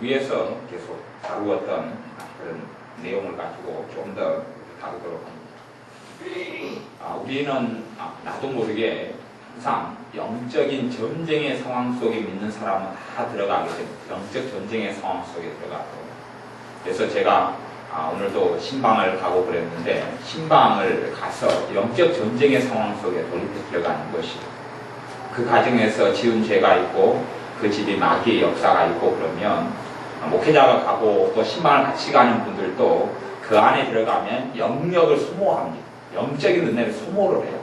위에서 계속 다루었던 그런 내용을 가지고 좀 더 다루도록 합니다. 우리는 나도 모르게 항상 영적인 전쟁의 상황 속에 믿는 사람은 다 들어가게 됩니다. 영적 전쟁의 상황 속에 들어가고. 그래서 제가 오늘도 신방을 가고 그랬는데, 신방을 가서 영적 전쟁의 상황 속에 돌입해 들어가는 것이, 그 과정에서 지은 죄가 있고 그 집이 마귀의 역사가 있고 그러면 목회자가 가고 또 신방을 같이 가는 분들도 그 안에 들어가면 영역을 소모합니다. 영적인 은혜를 소모를 해요.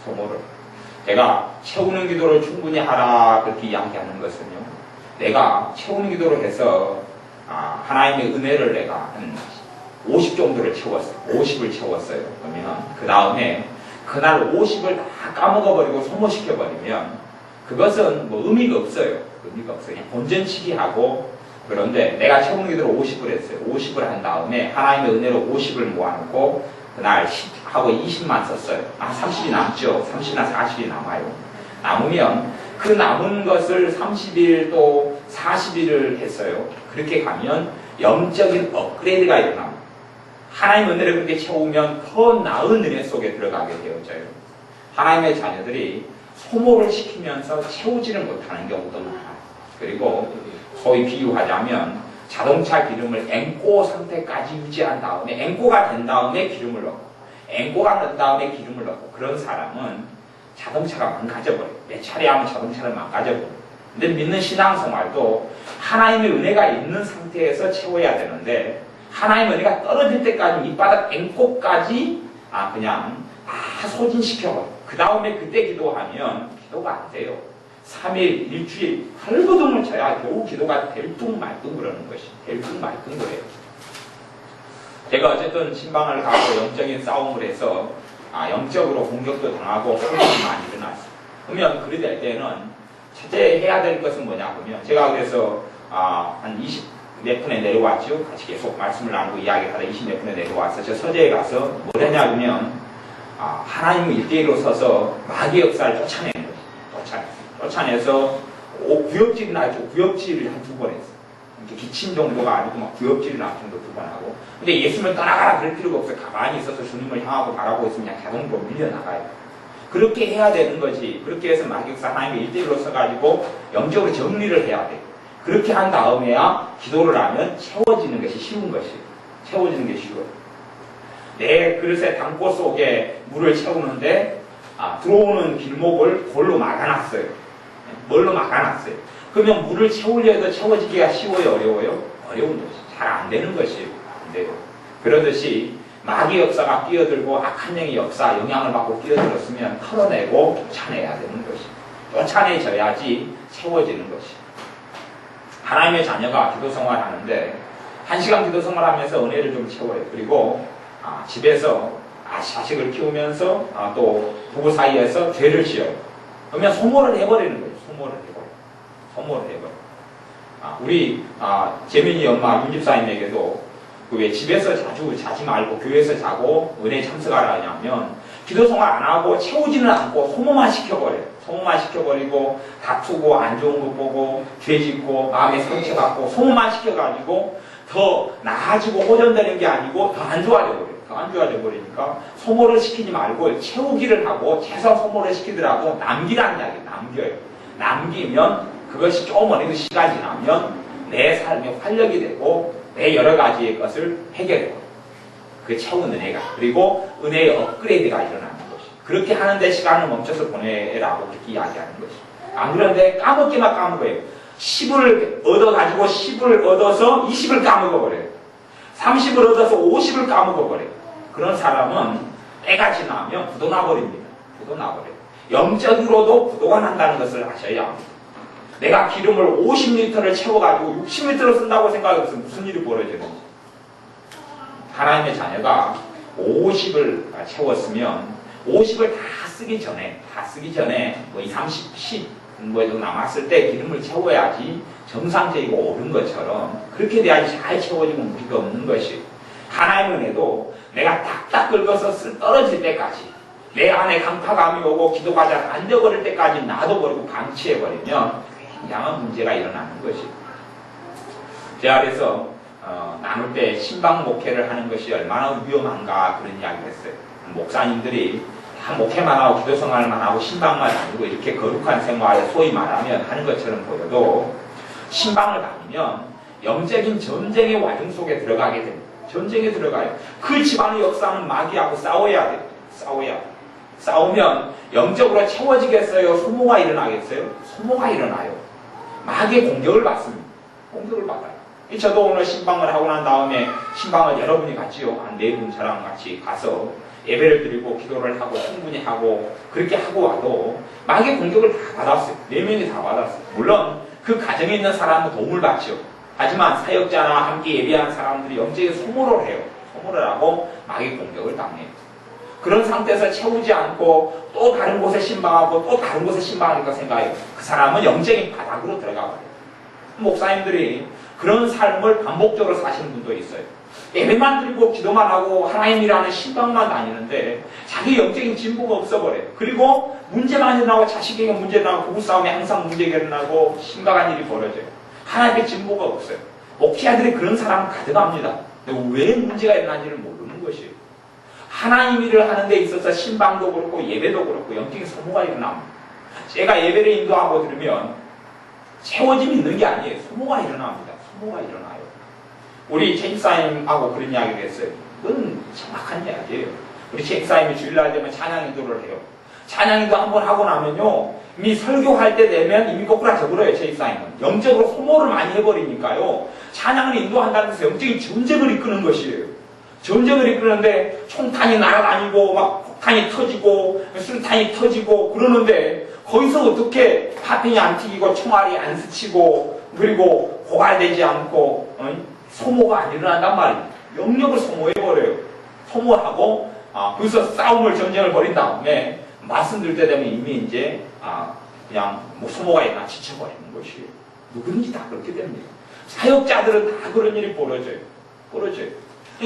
소모를. 제가 채우는 기도를 충분히 하라 그렇게 이야기하는 것은요, 내가 채우는 기도를 해서 하나님의 은혜를 내가 한 50 정도를 채웠어요. 50을 채웠어요. 그러면 그 다음에 그날 50을 다 까먹어버리고 소모시켜버리면 그것은 뭐 의미가 없어요. 그냥 본전치기 하고. 그런데 내가 채우는 기도를 50을 했어요. 50을 한 다음에 하나님의 은혜로 50을 모아놓고 그날 10하고 20만 썼어요. 30이 남죠. 30이나 40이 남아요. 남으면 그 남은 것을 30일 또 40일을 했어요. 그렇게 가면 영적인 업그레이드가 일어납니다. 하나님의 은혜를 그렇게 채우면 더 나은 은혜 속에 들어가게 되어져요. 하나님의 자녀들이 소모를 시키면서 채우지를 못하는 경우도 많아요. 그리고 소위 비유하자면 자동차 기름을 앵꼬 상태까지 유지한 다음에, 앵꼬가 된 다음에 기름을 넣고, 앵꼬가 된 다음에 기름을 넣고, 그런 사람은 자동차가 망가져버려요. 몇 차례 하면 자동차를 망가져버려요. 근데 믿는 신앙생활도 하나님의 은혜가 있는 상태에서 채워야 되는데, 하나님의 은혜가 떨어질 때까지 밑바닥 앵꼬까지 그냥 다 소진시켜버려요. 그 다음에 그때 기도하면 기도가 안 돼요. 3일, 일주일, 발버둥을 쳐야 겨우 기도가 될뚱말뚱 그러는 것이, 될뚱말뚱 그래요. 제가 어쨌든 신방을 가고 영적인 싸움을 해서 영적으로 공격도 당하고 그런 일이 많이 일어났어요. 그러면 그리 될 때는 첫째 해야 될 것은 뭐냐 그러면, 제가 그래서 한 20 몇 분에 내려왔죠. 같이 계속 말씀을 나누고 이야기하다 20 몇 분에 내려와서 저 서재에 가서 뭘 했냐 그러면 하나님을 일대일로 서서 마귀의 역사를 쫓아내는 거죠. 쫓아내서 구역질이 나죠. 구역질을 한 2번 했어요. 기침 정도가 아니고 막 구역질이 날 정도 2번 하고. 근데 예수님을 떠나가라 그럴 필요가 없어요. 가만히 있어서 주님을 향하고 바라보고 있으면 그냥 자동으로 밀려나가요. 그렇게 해야 되는 거지. 그렇게 해서 마귀 역사 하나님의 일대일로 서가지고 영적으로 정리를 해야 돼요. 그렇게 한 다음에야 기도를 하면 채워지는 것이 쉬운 것이에요. 채워지는 게 쉬워요. 내 그릇에 담고 속에 물을 채우는데 들어오는 길목을 돌로 막아놨어요. 뭘로 막아놨어요. 그러면 물을 채우려 해도 채워지기가 쉬워요, 어려워요? 어려운 것이. 잘 안 되는 것이에요. 안 돼요. 그러듯이 마귀 역사가 끼어들고 악한 영의 역사, 영향을 받고 끼어들었으면 털어내고 쫓아내야 되는 것이. 쫓아내져야지 채워지는 것이. 하나님의 자녀가 기도 생활하는데 1시간 기도 생활하면서 은혜를 좀 채워요. 그리고 집에서 자식을 키우면서 또 부부 사이에서 죄를 지어요. 그러면 소모를 해버리는 거예요. 소모를 해버려요. 우리 재민이 엄마 윤집사님에게도 왜 집에서 자주 자지 말고 교회에서 자고 은혜 참석하라 하냐면, 기도 생활 안 하고 채우지는 않고 소모만 시켜버려요. 소모만 시켜버리고 다투고 안 좋은 거 보고 죄 짓고 마음에 상처받고 소모만 시켜가지고 더 나아지고 호전되는 게 아니고 더 안 좋아져 버려요. 더 안 좋아져 버리니까 소모를 시키지 말고 채우기를 하고, 최소한 소모를 시키더라도 남기라는 이야기예요. 남겨요. 남기면 그것이 조금 어느 시간이 지나면 내 삶에 활력이 되고 내 여러 가지의 것을 해결해요. 그 채운 은혜가. 그리고 은혜의 업그레이드가 일어나는 것이. 그렇게 하는데 시간을 멈춰서 보내라고 그렇게 이야기하는 것이. 안 그런데 까먹기만 까먹어요. 10을 얻어가지고 10을 얻어서 20을 까먹어버려요. 30을 얻어서 50을 까먹어버려요. 그런 사람은 때가 지나면 부도 나버립니다. 부도 나버려요. 영적으로도 부도가 난다는 것을 아셔야 합니다. 내가 기름을 50리터를 채워가지고 60리터를 쓴다고 생각해서 무슨 일이 벌어지는지. 하나님의 자녀가 50을 채웠으면 50을 다 쓰기 전에 뭐 20, 30, 10 뭐 좀 남았을 때 기름을 채워야지 정상적이고 옳은 것처럼, 그렇게 돼야지 잘 채워지면 무리가 없는 것이. 하나님의 은혜도 내가 딱딱 긁어서 떨어질 때까지, 내 안에 강파감이 오고 기도가 잘 안 되어버릴 때까지 놔둬버리고 방치해버리면 굉장한 문제가 일어나는 것이. 대학에서 나눌 때 신방 목회를 하는 것이 얼마나 위험한가 그런 이야기를 했어요. 목사님들이 다 목회만 하고 기도 생활만 하고 신방만 다니고 이렇게 거룩한 생활을 소위 말하면 하는 것처럼 보여도 신방을 다니면 영적인 전쟁의 와중 속에 들어가게 됩니다. 전쟁에 들어가요. 그 집안의 역사는 마귀하고 싸워야 돼요. 싸워야 돼요. 싸우면 영적으로 채워지겠어요? 소모가 일어나겠어요? 소모가 일어나요. 마귀의 공격을 받습니다. 공격을 받아요. 저도 오늘 신방을 하고 난 다음에 신방을 여러분이 같이요. 한 4분 저랑 같이 가서 예배를 드리고 기도를 하고 충분히 하고 그렇게 하고 와도 마귀의 공격을 다 받았어요. 4명이 다 받았어요. 물론 그 가정에 있는 사람은 도움을 받죠. 하지만 사역자나 함께 예배하는 사람들이 영적인 소모를 해요. 소모를 하고 마귀의 공격을 당해요. 그런 상태에서 채우지 않고 또 다른 곳에 신방하고 또 다른 곳에 신방하니까 생각해요. 그 사람은 영적인 바닥으로 들어가 버려요. 목사님들이 그런 삶을 반복적으로 사시는 분도 있어요. 예배만 드리고 기도만 하고 하나님이라는 신방만 다니는데 자기 영적인 진보가 없어버려요. 그리고 문제만 일어나고 자식에게 문제 일어나고 부부싸움에 항상 문제가 일어나고 심각한 일이 벌어져요. 하나님의 진보가 없어요. 목회자들이 그런 사람은 가득합니다. 왜 문제가 일어나는지를 모르는 것이에요. 하나님 일을 하는 데 있어서 신방도 그렇고 예배도 그렇고 영적인 소모가 일어납니다. 제가 예배를 인도하고 들으면 채워짐이 있는 게 아니에요. 소모가 일어납니다. 소모가 일어나요. 우리 책임사님하고 그런 이야기를 했어요. 그건 정확한 이야기예요. 우리 책임사님이 주일날 되면 찬양 인도를 해요. 찬양 인도 한번 하고 나면요. 이미 설교할 때 되면 이미 꼬꾸라져 버려요. 책임사님은. 영적으로 소모를 많이 해버리니까요. 찬양을 인도한다는 것은 영적인 전쟁을 이끄는 것이에요. 전쟁을 이끄는데 총탄이 날아다니고 막 폭탄이 터지고 술탄이 터지고 그러는데 거기서 어떻게 파편이 안 튀기고 총알이 안 스치고 그리고 고갈되지 않고 소모가 안 일어난단 말이에요. 영역을 소모해버려요. 소모하고 거기서 싸움을 전쟁을 벌인 다음에 말씀드릴 때 되면 이미 이제 그냥 뭐 소모가 일어나 지쳐버리는 것이에요. 누구든지 다 그렇게 됩니다. 사역자들은 다 그런 일이 벌어져요.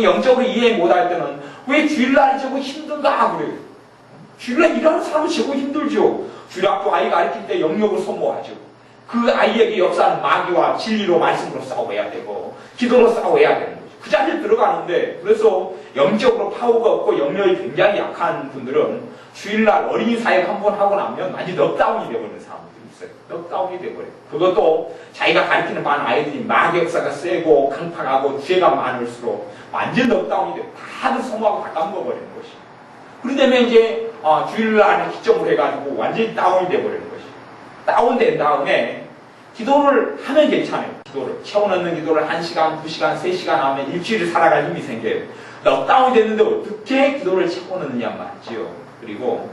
영적으로 이해 못할 때는 왜 주일날이 저거 힘든가 그래요. 주일날 일하는 사람은 저거 힘들죠. 주일학교 아이 가르칠 때 영역을 소모하죠. 그 아이에게 역사는 마귀와 진리로 말씀으로 싸워야 되고 기도로 싸워야 되는 거죠. 그 자리에 들어가는데 그래서 영적으로 파워가 없고 영역이 굉장히 약한 분들은 주일날 어린이 사역 한번 하고 나면 완전히 넉다운이 되어버리는 사람들이 있어요. 넉다운이 되어버려요. 그것도 자기가 가르치는 반 아이들이 마귀 역사가 세고 강팍하고 죄가 많을수록 완전 넉다운이 돼요. 다들 소모하고 다 까먹어버리는 것이. 그러다면 이제 주일날을 기점으로 해가지고 완전히 다운이 돼버리는 것이. 다운된 다음에 기도를 하면 괜찮아요. 기도를 채워넣는 기도를 1시간, 2시간, 3시간 하면 일주일을 살아갈 힘이 생겨요. 넉다운이 됐는데 어떻게 기도를 채워넣느냐 말이지요. 그리고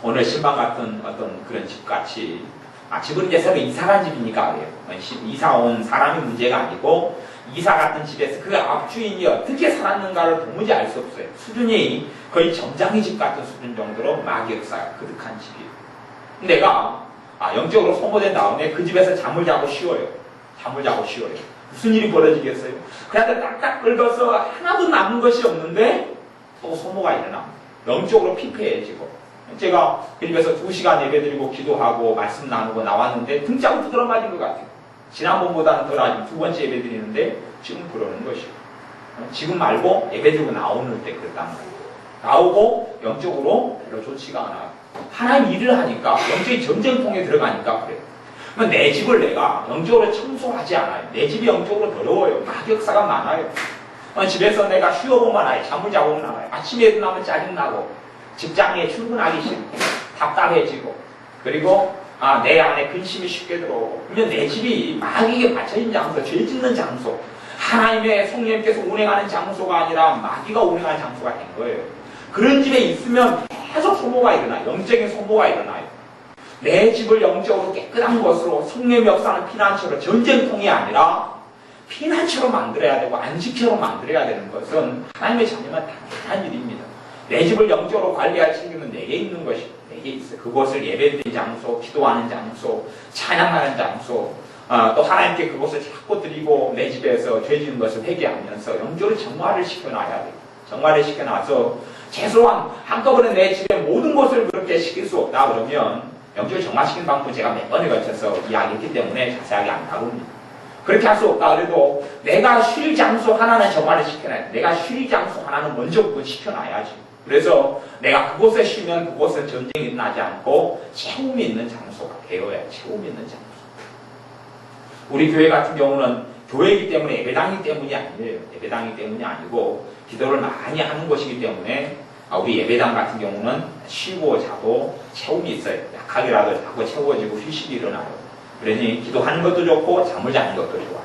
오늘 신방 같은 어떤 그런 집같이 집은 이제 새로 이사간 집이니까 그래요. 이사 온 사람이 문제가 아니고 이사 같은 집에서 그 앞주인이 어떻게 살았는가를 도무지 알 수 없어요. 수준이 거의 점장의 집 같은 수준 정도로 마귀 역사가 그득한 집이에요. 내가 영적으로 소모된 다음에 그 집에서 잠을 자고 쉬어요. 무슨 일이 벌어지겠어요? 그냥 딱딱 긁어서 하나도 남은 것이 없는데 또 소모가 일어납니다. 영적으로 피폐해지고 제가 그 집에서 2시간 예배드리고 기도하고 말씀 나누고 나왔는데 등짝을 두드러 맞은 것 같아요. 지난번보다는 덜 아직 2번째 예배드리는데 지금 그러는 것이에요. 지금 말고 예배드리고 나오는 때 그랬단 말이에요. 나오고 영적으로 별로 좋지가 않아요. 하나님 일을 하니까 영적인 전쟁통에 들어가니까 그래요. 내 집을 내가 영적으로 청소하지 않아요. 내 집이 영적으로 더러워요. 마귀 역사가 많아요. 집에서 내가 쉬어보면 알아요. 잠을 자보면 알아요. 아침에 일어나면 짜증나고 직장에 출근하기 싫고 답답해지고 그리고 내 안에 근심이 쉽게 들어오고 그러면 내 집이 마귀에게 갇혀있는 장소, 죄 짓는 장소 하나님의 성령님께서 운행하는 장소가 아니라 마귀가 운행하는 장소가 된 거예요. 그런 집에 있으면 계속 소모가 일어나요. 영적인 소모가 일어나요. 내 집을 영적으로 깨끗한 것으로 성령의 역사는 피난처로 전쟁통이 아니라 피난처로 만들어야 되고 안식처로 만들어야 되는 것은 하나님의 자녀만 당연한 일입니다. 내 집을 영적으로 관리할 책임은 내게 있는 것이 내게 있어요. 그곳을 예배드리는 장소, 기도하는 장소, 찬양하는 장소 또 하나님께 그곳을 자꾸 드리고 내 집에서 죄 지은 것을 회개하면서 영적으로 정화를 시켜놔야 돼요. 정화를 시켜놔서 최소한 한꺼번에 내 집의 모든 것을 그렇게 시킬 수 없다 그러면 영적으로 정화시키는 방법은 제가 몇 번에 걸쳐서 이야기했기 때문에 자세하게 안 다룹니다. 그렇게 할 수 없다 그래도 내가 쉴 장소 하나는 정화를 시켜놔야 돼. 내가 쉴 장소 하나는 먼저 그걸 시켜놔야지. 그래서 내가 그곳에 쉬면 그곳은 전쟁이 일어나지 않고 채움이 있는 장소가 되어야 해. 채움이 있는 장소. 우리 교회 같은 경우는 교회이기 때문에 예배당이기 때문이 아니에요. 예배당이기 때문이 아니고 기도를 많이 하는 곳이기 때문에 우리 예배당 같은 경우는 쉬고 자도 채움이 있어요. 약하게라도 자꾸 채워지고 휴식이 일어나요. 그러니 기도하는 것도 좋고 잠을 자는 것도 좋아요.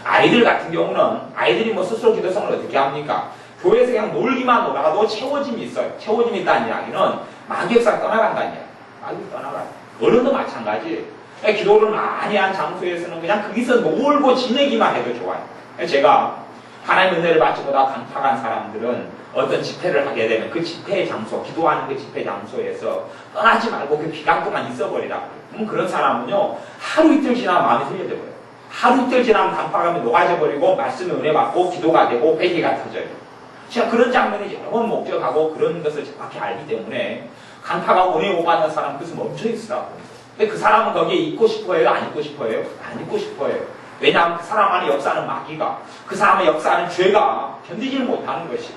아이들 같은 경우는 아이들이 뭐 스스로 기도성을 어떻게 합니까? 교회에서 그냥 놀기만 놀아도 채워짐이 있어요. 채워짐이 있다는 이야기는 마귀역사 떠나간다는 이야기. 마귀 떠나가요. 어른도 마찬가지. 기도를 많이 한 장소에서는 그냥 거기서 놀고 지내기만 해도 좋아요. 제가 하나님의 은혜를 받지 못하고 강팍한 사람들은 어떤 집회를 하게 되면 그 집회 장소, 기도하는 그 집회 장소에서 떠나지 말고 그 기간 동안 있어버리라. 그럼 그런 사람은요, 하루 이틀 지나면 마음이 틀려져버려요. 하루 이틀 지나면 강팍함이 녹아져버리고 말씀에 은혜 받고 기도가 되고 회개가 터져요. 제가 그런 장면이 여러 번 목격하고 그런 것을 정확히 알기 때문에 강팍하고 은혜 못 받는 사람 그것을 멈춰 있으라고. 근데 그 사람은 거기에 있고 싶어해요? 안 있고 싶어해요? 안 있고 싶어해요. 왜냐하면 그 사람 안에 역사하는 마귀가, 그 사람의 역사하는 죄가 견디지를 못하는 것이.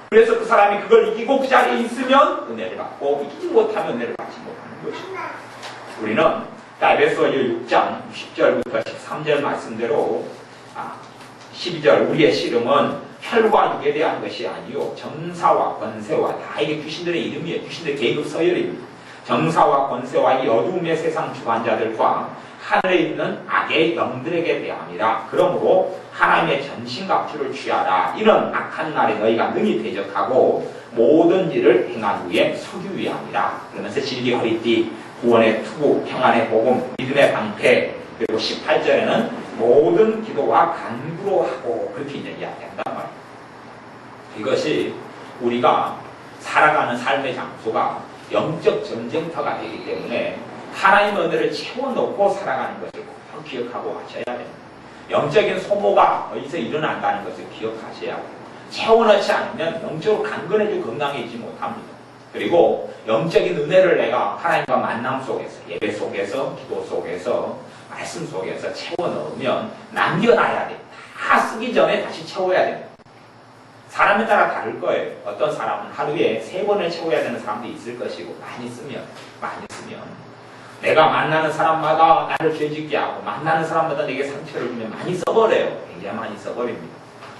그래서 그 사람이 그걸 이기고 그 자리에 있으면 은혜를 받고 이기지 못하면 은혜를 받지 못하는 것이. 우리는 에베소서 6장 10절부터 13절 말씀대로 12절 우리의 씨름은 혈과 육에 대한 것이 아니요 정사와 권세와 다 이게 귀신들의 이름이에요. 귀신들의 계급 서열입니다. 정사와 권세와 이 어두움의 세상 주관자들과 하늘에 있는 악의 영들에게 대함이라. 그러므로 하나님의 전신갑주를 취하라. 이런 악한 날에 너희가 능히 대적하고 모든 일을 행한 후에 서기 위함이라. 그러면서 진리 허리띠, 구원의 투구, 평안의 복음, 믿음의 방패, 그리고 18절에는 모든 기도와 간구로 하고 그렇게 이제 이야기한단 말이에요. 이것이 우리가 살아가는 삶의 장소가 영적 전쟁터가 되기 때문에 하나님의 은혜를 채워넣고 살아가는 것을 꼭 기억하고 하셔야 됩니다. 영적인 소모가 어디서 일어난다는 것을 기억하셔야 돼요. 채워넣지 않으면 영적으로 강건해지고 건강해지지 못합니다. 그리고 영적인 은혜를 내가 하나님과 만남 속에서, 예배 속에서, 기도 속에서, 말씀 속에서 채워넣으면 남겨놔야 돼요. 다 쓰기 전에 다시 채워야 돼요. 사람에 따라 다를 거예요. 어떤 사람은 하루에 3번을 채워야 되는 사람도 있을 것이고 많이 쓰면 내가 만나는 사람마다 나를 죄짓게 하고 만나는 사람마다 내게 상처를 주면 많이 써버려요. 굉장히 많이 써버립니다.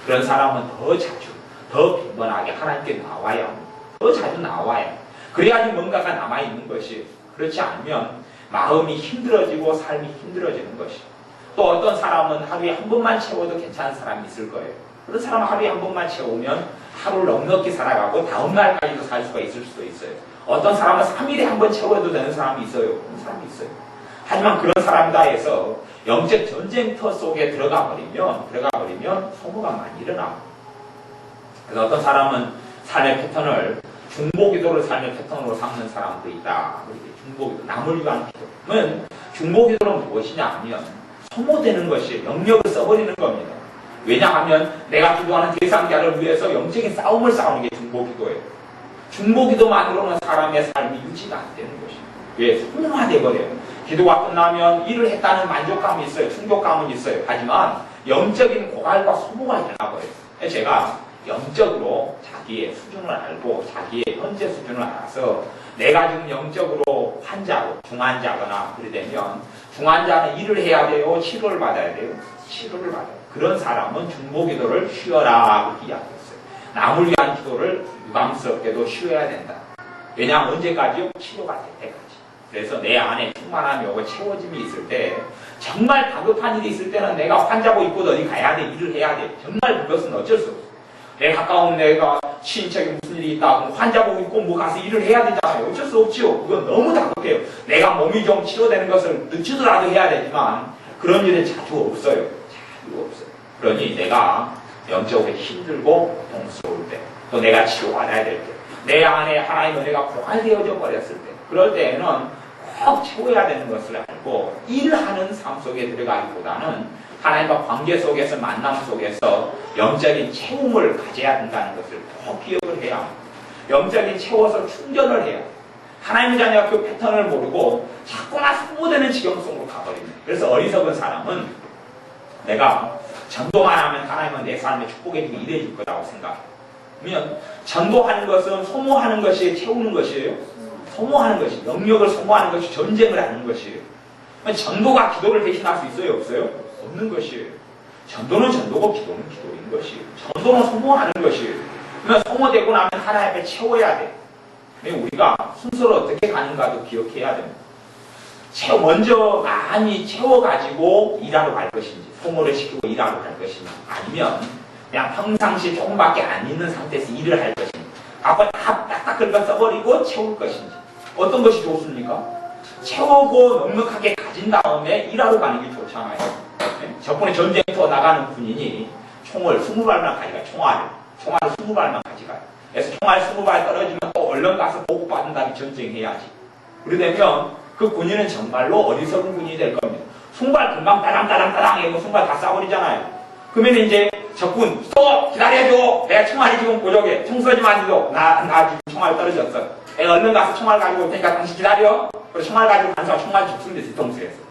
그런 사람은 더 자주, 더 빈번하게 하나님께 나와야 합니다. 더 자주 나와야 해요. 그래야지 뭔가가 남아있는 것이. 그렇지 않으면 마음이 힘들어지고 삶이 힘들어지는 것이. 또 어떤 사람은 하루에 한 번만 채워도 괜찮은 사람이 있을 거예요. 그런 사람은 하루에 한 번만 채우면 하루를 넉넉히 살아가고 다음 날까지도 살 수가 있을 수도 있어요. 어떤 사람은 3일에 한 번 채워도 되는 사람이 있어요. 그런 사람이 있어요. 하지만 그런 사람이다 해서 영적 전쟁터 속에 들어가 버리면 소모가 많이 일어나고. 그래서 어떤 사람은 삶의 패턴을 중보기도를 삶의 패턴으로 삼는 사람도 있다. 중보기도, 남을 위한 기도는 중보기도는 무엇이냐 하면 소모되는 것이 영역을 써버리는 겁니다. 왜냐하면 내가 기도하는 대상자를 위해서 영적인 싸움을 싸우는 게 중보기도예요. 중보기도만으로는 사람의 삶이 유지가 안 되는 것이에요. 왜? 소모화돼 버려요. 기도가 끝나면 일을 했다는 만족감이 있어요. 충족감은 있어요. 하지만 영적인 고갈과 소모가 일어나 버려요. 제가 영적으로 자기의 수준을 알고 자기의 현재 수준을 알아서 내가 지금 영적으로 환자고 중환자거나 그래 되면 중환자는 일을 해야 돼요? 치료를 받아야 돼요? 치료를 받아요. 그런 사람은 중보기도를 쉬어라 그렇게 이야기했어요. 남을 위한 기도를 유감스럽게도 쉬어야 된다. 왜냐하면 언제까지요? 치료가 될 때까지. 그래서 내 안에 충만함이 오고 채워짐이 있을 때 정말 다급한 일이 있을 때는 내가 환자고 있고 어디 가야 돼. 일을 해야 돼. 정말 그것은 어쩔 수 없어요. 내 가까운 내가 친인척이 무슨 일이 있다 그럼 환자고 있고 뭐 가서 일을 해야 되잖아요. 어쩔 수 없지요. 그건 너무 다급해요. 내가 몸이 좀 치료되는 것을 늦추더라도 해야 되지만 그런 일은 자주 없어요. 자주 없어요. 그러니 내가 영적으로 힘들고 고통스러울 때 또 내가 치료받아야 될 때 내 안에 하나님의 은혜가 고갈되어져 버렸을 때 그럴 때에는 꼭 채워야 되는 것을 알고 일하는 삶 속에 들어가기보다는 하나님과 관계 속에서 만남 속에서 영적인 채움을 가져야 된다는 것을 꼭 기억을 해야 합니다. 영적인 채워서 충전을 해야 합니다. 하나님의 자녀가 그 패턴을 모르고 자꾸만 소모되는 지경성으로 가버립니다. 그래서 어리석은 사람은 내가 전도만 하면 하나님은 내 삶의 축복의 길이 이루어질 거라고 생각하면 전도하는 것은 소모하는 것이 채우는 것이에요. 소모하는 것이 영역을 소모하는 것이 전쟁을 하는 것이에요. 전도가 기도를 대신할 수 있어요? 없어요? 없는 것이에요. 전도는 전도고 기도는 기도인 것이에요. 전도는 소모하는 것이에요. 그러면 소모되고 나면 하나님을 채워야 돼. 우리가 순서로 어떻게 가는가도 기억해야 됩니다. 먼저 많이 채워가지고 일하러 갈 것인지, 소모를 시키고 일하러 갈 것인지, 아니면 그냥 평상시 조금밖에 안 있는 상태에서 일을 할 것인지, 아빠 다 딱딱 긁어 써버리고 채울 것인지, 어떤 것이 좋습니까? 채우고 넉넉하게 가진 다음에 일하러 가는 게 좋잖아요. 저번에 전쟁터 나가는 군인이 총을 20발만 가져가요. 총알을 20발만 가져가요. 그래서 총알 20발 떨어지면 또 얼른 가서 보고받은 다음에 전쟁해야지. 그러려면 그 군인은 정말로 어리석은 군인이 될 겁니다. 20발 금방 따랑따랑따랑 해서 20발 다 쏴버리잖아요. 그러면 이제 적군, 또 기다려줘. 내가 총알이 지금 부족해. 총 쏘지 마시고. 나 지금 총알 떨어졌어. 내가 얼른 가서 총알 가지고 올 테니까 당신 기다려. 그래서 총알 가지고 간사가 총알 죽습니다. 뒤통수에서.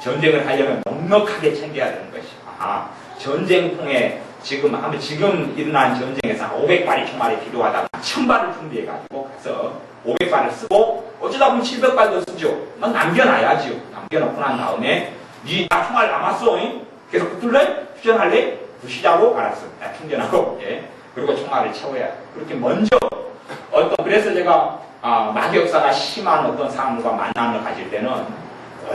전쟁을 하려면 넉넉하게 챙겨야 되는 것이요. 전쟁통에 지금 일어난 전쟁에서 500발이 총알이 필요하다면 1000발을 준비해가지고 가서 500발을 쓰고 어쩌다 보면 700발도 쓰죠. 넌 남겨놔야지요. 남겨놓고 난 다음에 나 총알 남았어. 계속 붙을래? 휴전할래? 부시자고? 알았어. 나 충전하고. 그리고 총알을 채워야 돼. 그렇게 먼저 그래서 제가 마귀역사가 심한 어떤 사람과 만남을 가질 때는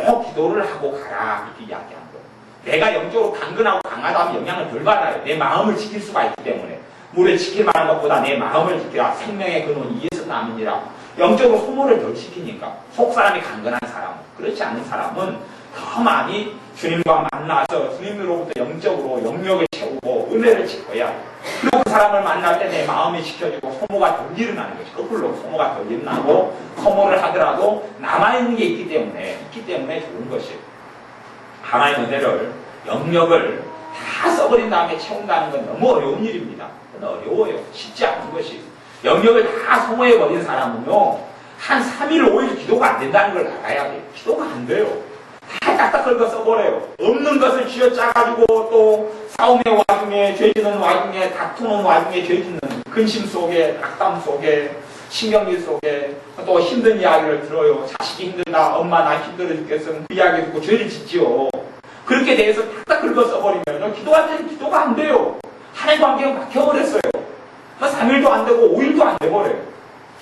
꼭 기도를 하고 가라 이렇게 이야기한 거예요. 내가 영적으로 강건하고 강하다면 영향을 덜 받아요. 내 마음을 지킬 수가 있기 때문에. 물을 지킬 만한 것보다 내 마음을 지키라. 생명의 근원 이에서 남으니라. 영적으로 소모를 덜 시키니까. 속사람이 강건한 사람, 그렇지 않은 사람은 더 많이 주님과 만나서 주님으로부터 영적으로 영역을 채우고 은혜를 채워야 돼. 그리고 그 사람을 만날 때 내 마음이 지켜지고 소모가 덜 일어나는 것이 거꾸로 소모가 덜 일어나고 소모를 하더라도 남아있는 게 있기 때문에 좋은 것이에요. 하나의 은혜를 영역을 다 써버린 다음에 채운다는 건 너무 어려운 일입니다. 그건 어려워요. 쉽지 않은 것이. 영역을 다 소모해버린 사람은요 한 3일 5일 기도가 안 된다는 걸 알아야 돼요. 기도가 안 돼요. 다 딱딱 긁어 써버려요. 없는 것을 쥐어짜가지고 또 싸움의 와중에 죄짓는 와중에 다투는 와중에 죄짓는 근심 속에 낙담 속에 신경질 속에 또 힘든 이야기를 들어요. 자식이 힘들다. 엄마 나 힘들어 죽겠으면 그 이야기 듣고 죄를 짓지요. 그렇게 대해서 딱딱 긁어 써버리면 기도할 때는 기도가 안 돼요. 하나님 관계가 막혀버렸어요. 3일도 안 되고 5일도 안 돼버려요.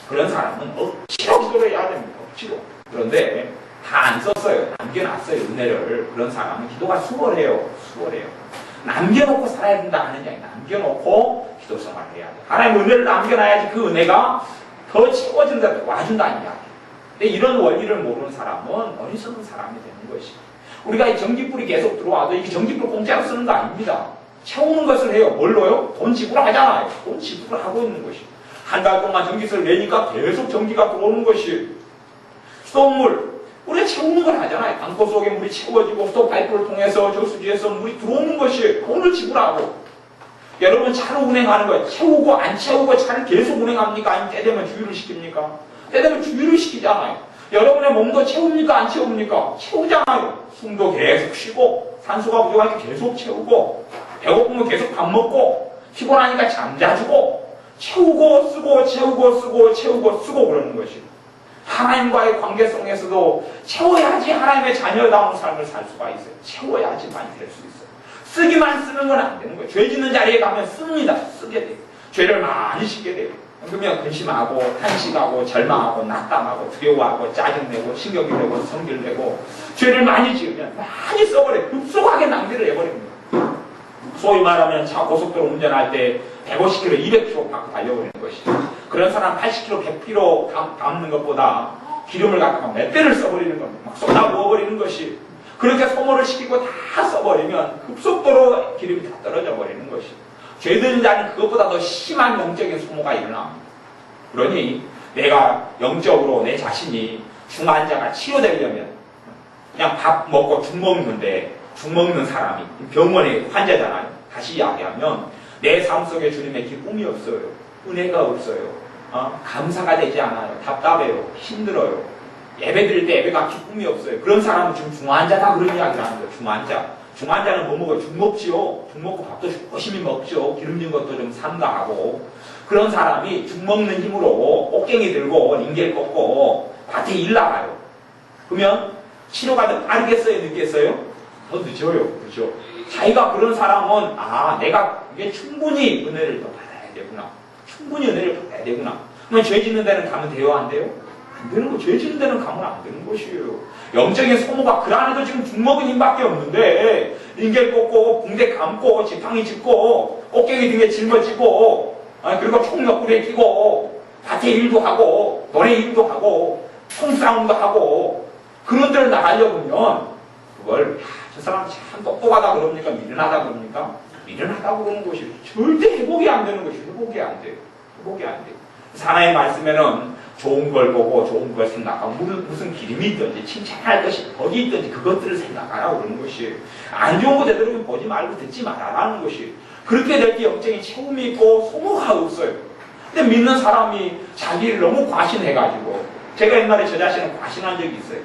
그런 사람은 억지로 기도를 해야 됩니다. 억지로. 그런데 다 안 썼어요. 남겨놨어요. 은혜를. 그런 사람은 기도가 수월해요. 남겨놓고 살아야 된다 하는 이야기. 남겨놓고 기도 생활을 해야 돼요. 하나님 은혜를 남겨놔야지 그 은혜가 더 채워진다, 와준다는 이야기. 근데 이런 원리를 모르는 사람은 어리석은 사람이 되는 것이. 우리가 이 전기불이 계속 들어와도 이 전기불 공짜로 쓰는 거 아닙니다. 채우는 것을 해요. 뭘로요? 돈 지불을 하잖아요. 돈 지불을 하고 있는 것이. 한 달 동안 전기세를 내니까 계속 전기가 들어오는 것이. 수돗물. 우리가 채우는 걸 하잖아요. 강포 속에 물이 채워지고 또 파이프를 통해서 저수지에서 물이 들어오는 것이 돈을 지불하고. 여러분 차를 운행하는 거예요. 채우고 안 채우고 차를 계속 운행합니까? 아니면 때 되면 주유를 시킵니까? 때 되면 주유를 시키잖아요. 여러분의 몸도 채웁니까? 안 채웁니까? 채우잖아요. 숨도 계속 쉬고 산소가 부족하니까 계속 채우고 배고프면 계속 밥 먹고 피곤하니까 잠자주고 채우고 쓰고 그러는 것이. 하나님과의 관계성에서도 채워야지 하나님의 자녀다운 삶을 살 수가 있어요. 채워야지만 될 수 있어요. 쓰기만 쓰는 건 안 되는 거예요. 죄 짓는 자리에 가면 씁니다. 쓰게 돼요. 죄를 많이 짓게 돼요. 그러면 근심하고 탄식하고 절망하고 낙담하고 두려워하고 짜증내고 신경질내고 성질내고 죄를 많이 지으면 많이 써버려요. 급속하게 낭비를 해버립니다. 소위 말하면 차 고속도로 운전할 때 150km, 200km 밖으로 달려버리는 것이죠. 그런 사람 80km, 100km 담는 것보다 기름을 갖다가 몇 배를 써버리는 겁니다. 막 쏟아 부어버리는 것이. 그렇게 소모를 시키고 다 써버리면 급속도로 기름이 다 떨어져 버리는 것이. 죄든 자는 그것보다 더 심한 영적인 소모가 일어납니다. 그러니 내가 영적으로 내 자신이 중환자가 치유되려면 그냥 밥 먹고 죽 먹는데 죽 먹는 사람이 병원의 환자잖아요. 다시 이야기하면 내 삶 속에 주님의 기쁨이 없어요. 은혜가 없어요. 감사가 되지 않아요. 답답해요. 힘들어요. 예배 드릴 때 예배가 기쁨이 없어요. 그런 사람은 지금 중환자다 그런 이야기를 하는 거예요. 중환자. 중환자는 뭐 먹어요? 죽 먹지요. 죽 먹고 밥도 열심히 먹죠. 기름진 것도 좀 삼가하고. 그런 사람이 죽 먹는 힘으로 꽃갱이 들고 링겔 꺾고 밭에 일 나가요. 그러면 치료가 더 빠르겠어요? 늦겠어요? 더 늦어요. 그렇죠? 자기가 그런 사람은 내가 이게 충분히 은혜를 더 받아야 되구나. 충분히 은혜를 받아야 되구나. 그러면 죄 짓는 데는 가면 돼요? 안 돼요? 안 되는 거. 죄 짓는 데는 가면 안 되는 것이에요. 영적인 소모가 그 안에도 지금 죽먹은 힘밖에 없는데 링겔 꽂고 붕대 감고 지팡이 짚고 꽃게기 등에 짊어지고 그리고 총 옆구리에 끼고 밭에 일도 하고 노래 일도 하고 총싸움도 하고 그런 데를 나가려면 그걸 저 사람 참 똑똑하다 그럽니까? 미련하다 그럽니까? 미련하다고 그러는 것이 절대 회복이 안 되는 것이 회복이 안 돼요. 회복이 안 돼요. 하나의 말씀에는 좋은 걸 보고 좋은 걸 생각하고 무슨 기름이 있든지 칭찬할 것이 덕이 있든지 그것들을 생각하라고 그러는 것이 안 좋은 거 되도록 보지 말고 듣지 말아라는 것이 그렇게 될 때 영적인 체험이 있고 소모가 없어요. 근데 믿는 사람이 자기를 너무 과신해가지고 제가 옛날에 저 자신을 과신한 적이 있어요.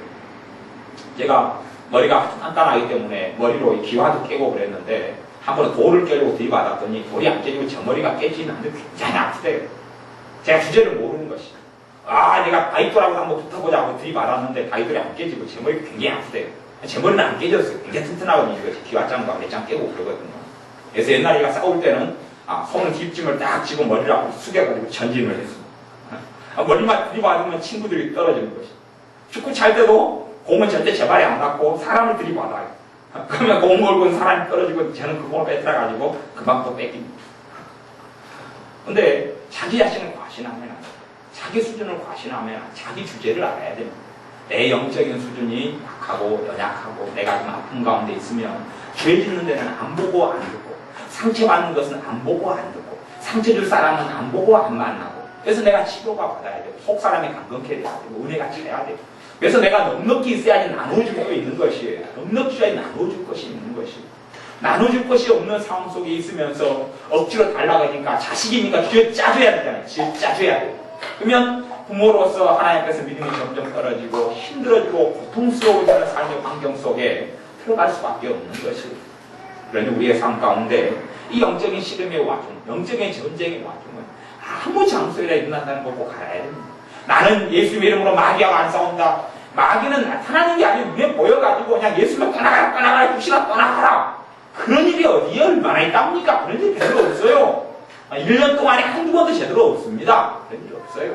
제가 머리가 아주 단단하기 때문에 머리로 기와도 깨고 그랬는데 한 번은 돌을 깨려고 들이받았더니 돌이 안 깨지고 저 머리가 깨지는 않는데 굉장히 아프대요. 제가 주제를 모르는 것이 내가 바이돌하고 한번 붙어보자 하고 들이받았는데 바이돌이 안 깨지고 제 머리가 굉장히 아프대요. 제 머리는 안 깨졌어요. 굉장히 튼튼하거든요. 이것이 기와장과 내장 깨고 그러거든요. 그래서 옛날에 얘가 싸울 때는 손을 뒷짐을 딱 쥐고 머리를 앞으로 숙여가지고 전진을 했습니다. 머리만 들이받으면 친구들이 떨어지는 것이 축구 찰 때도 공은 절대 제 발에 안 닿고 사람을 들이받아요. 그러면 공 걸고 사람이 떨어지고 저는 그 공을 뺏어가지고 그만 또 뺏깁니다. 근데 자기 자신을 과신하면 안 돼요. 자기 수준을 과신하면 자기 주제를 알아야 됩니다. 내 영적인 수준이 약하고 연약하고 내가 좀 아픈 가운데 있으면 죄 짓는 데는 안 보고 안 듣고 상처받는 것은 안 보고 안 듣고 상처 줄 사람은 안 보고 안 만나고 그래서 내가 치료가 받아야 돼요. 속 사람이 강건케 돼야 되고 은혜가 차야 돼요. 그래서 내가 넉넉히 있어야지 나눠줄 거 있는 것이에요. 넉넉히 있어야지 나눠줄 것이 있는 것이에요. 나눠줄 것이 없는 상황 속에 있으면서 억지로 달라가니까 자식이니까 쥐어 짜줘야 되잖아요. 쥐어 짜줘야 돼요. 그러면 부모로서 하나님 앞에서 믿음이 점점 떨어지고 힘들어지고 고통스러워지는 삶의 환경 속에 들어갈 수밖에 없는 것이에요. 그러니 우리의 삶 가운데 이 영적인 시름의 와중, 영적인 전쟁의 와중은 아무 장소에나 일어난다는 걸 꼭 알아야 됩니다. 나는 예수의 이름으로 마귀하고 안 싸운다. 마귀는 나타나는 게 아니고 눈에 보여가지고 그냥 예수만 떠나가라, 귀신아 떠나가라. 그런 일이 어디에 얼마나 있답니까? 그런 일이 별로 없어요. 1년 동안에 한두 번도 제대로 없습니다. 그런 일이 없어요.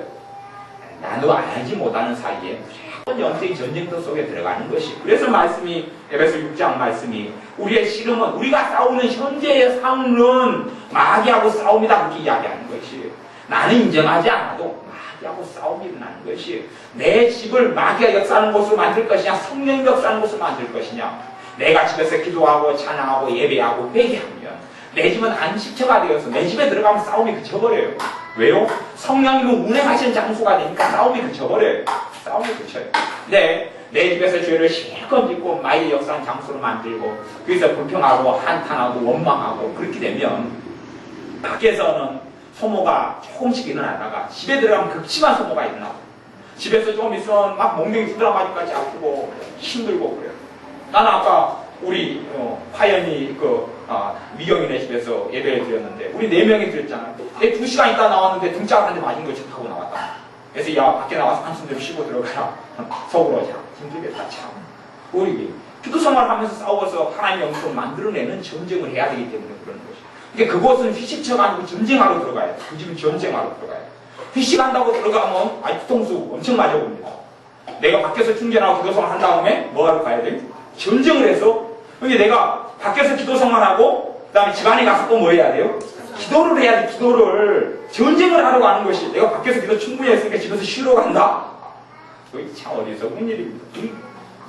나도 알지 못하는 사이에 무조건 영적인 전쟁터 속에 들어가는 것이. 그래서 말씀이, 에베소 6장 말씀이 우리의 씨름은, 우리가 싸우는 현재의 삶은 마귀하고 싸움이다. 그렇게 이야기하는 것이. 나는 인정하지 않아도 마귀하고 싸움이 일어나는 것이. 내 집을 마귀가 역사하는 곳으로 만들 것이냐, 성령이 역사하는 곳으로 만들 것이냐. 내가 집에서 기도하고 찬양하고 예배하고 회개하면 내 집은 안식처가 되어서 내 집에 들어가면 싸움이 그쳐버려요. 왜요? 성령님은 운행하시는 장소가 되니까 싸움이 그쳐버려요. 싸움이 그쳐요. 근데 내 집에서 죄를 실컷 짓고 마귀의 역사하는 장소로 만들고 거기서 불평하고 한탄하고 원망하고 그렇게 되면 밖에서는 소모가 조금씩 일어나다가 집에 들어가면 극심한 소모가 일어나고 집에서 좀 있으면 막 몽둥이 두드러맞기까지 아프고 힘들고 그래요. 나는 아까 우리 화연이 미경이네 집에서 예배를 드렸는데 우리 4명이 드렸잖아요. 2시간 있다 나왔는데 등짝 한 대 맞은 거 하고 나왔다. 그래서 야 밖에 나와서 한숨 좀 쉬고 들어가라. 속으로 자 힘들겠다 참. 우리 기도 생활을 하면서 싸워서 하나님의 영성을 만들어내는 전쟁을 해야 되기 때문에 그런 것이. 그러니까 그곳은 휴식처가 아니고 전쟁하러 들어가야 돼. 그 집은 전쟁하러 들어가야 돼. 휴식한다고 들어가면 뒤통수 엄청 맞아봅니다. 내가 밖에서 충전하고 기도 생활 한 다음에 뭐하러 가야 돼? 전쟁을 해서. 그러니까 내가 밖에서 기도 생활하고 그 다음에 집안에 가서 또 뭐 해야 돼요? 기도를 해야 돼. 기도를. 전쟁을 하러 가는 것이. 내가 밖에서 기도 충분히 했으니까 집에서 쉬러 간다. 그게 참 어리석은 일입니다.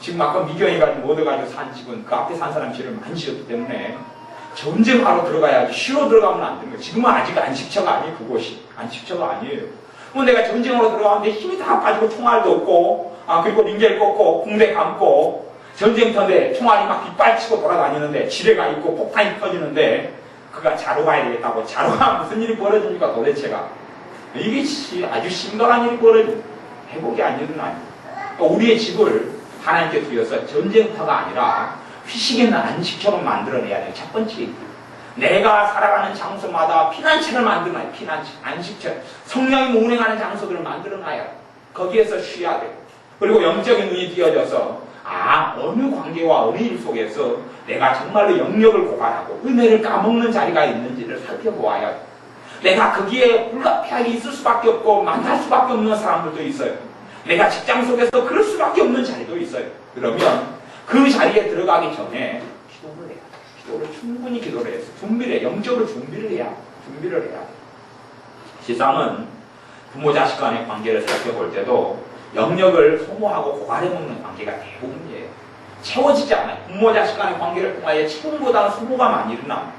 지금 아까 미경이가 못 얻어가지고 산 집은 그 앞에 산 사람 죄를 많이 지었기 때문에 전쟁하러 들어가야지. 쉬러 들어가면 안 되는 거예요. 지금은 아직 안식처가 아니에요. 그곳이. 안식처가 아니에요. 그럼 내가 전쟁으로 들어가는데 힘이 다 빠지고 총알도 없고 그리고 링겔 꽂고 붕대 감고 전쟁터인데 총알이 막 빗발치고 돌아다니는데 지뢰가 있고 폭탄이 터지는데 그가 자러 가야 되겠다고. 자러 가면 무슨 일이 벌어집니까 도대체가. 이게 아주 심각한 일이 벌어집니다. 회복이 안 일어나요. 그러니까 우리의 집을 하나님께 드려서 전쟁터가 아니라 피식이는 안식처럼 만들어내야 돼요. 첫 번째. 내가 살아가는 장소마다 피난처를 만들어놔요. 피난처, 안식처. 성령이 운행하는 장소들을 만들어놔야 거기에서 쉬어야 돼요. 그리고 영적인 눈이 띄어져서 어느 관계와 어느 일 속에서 내가 정말로 영역을 고갈하고 은혜를 까먹는 자리가 있는지를 살펴보아야 돼요. 내가 거기에 불가피하게 있을 수밖에 없고 만날 수밖에 없는 사람들도 있어요. 내가 직장 속에서 그럴 수밖에 없는 자리도 있어요. 그러면 그 자리에 들어가기 전에 기도를 해야 돼요. 기도를 충분히 기도를 해서 영적으로 준비를 해야 돼요. 세상은 부모 자식 간의 관계를 살펴볼 때도 영역을 소모하고 고갈해 먹는 관계가 대부분이에요. 채워지지 않아요. 부모 자식 간의 관계를 통하여 채움보다는 소모가 많이 일어납니다.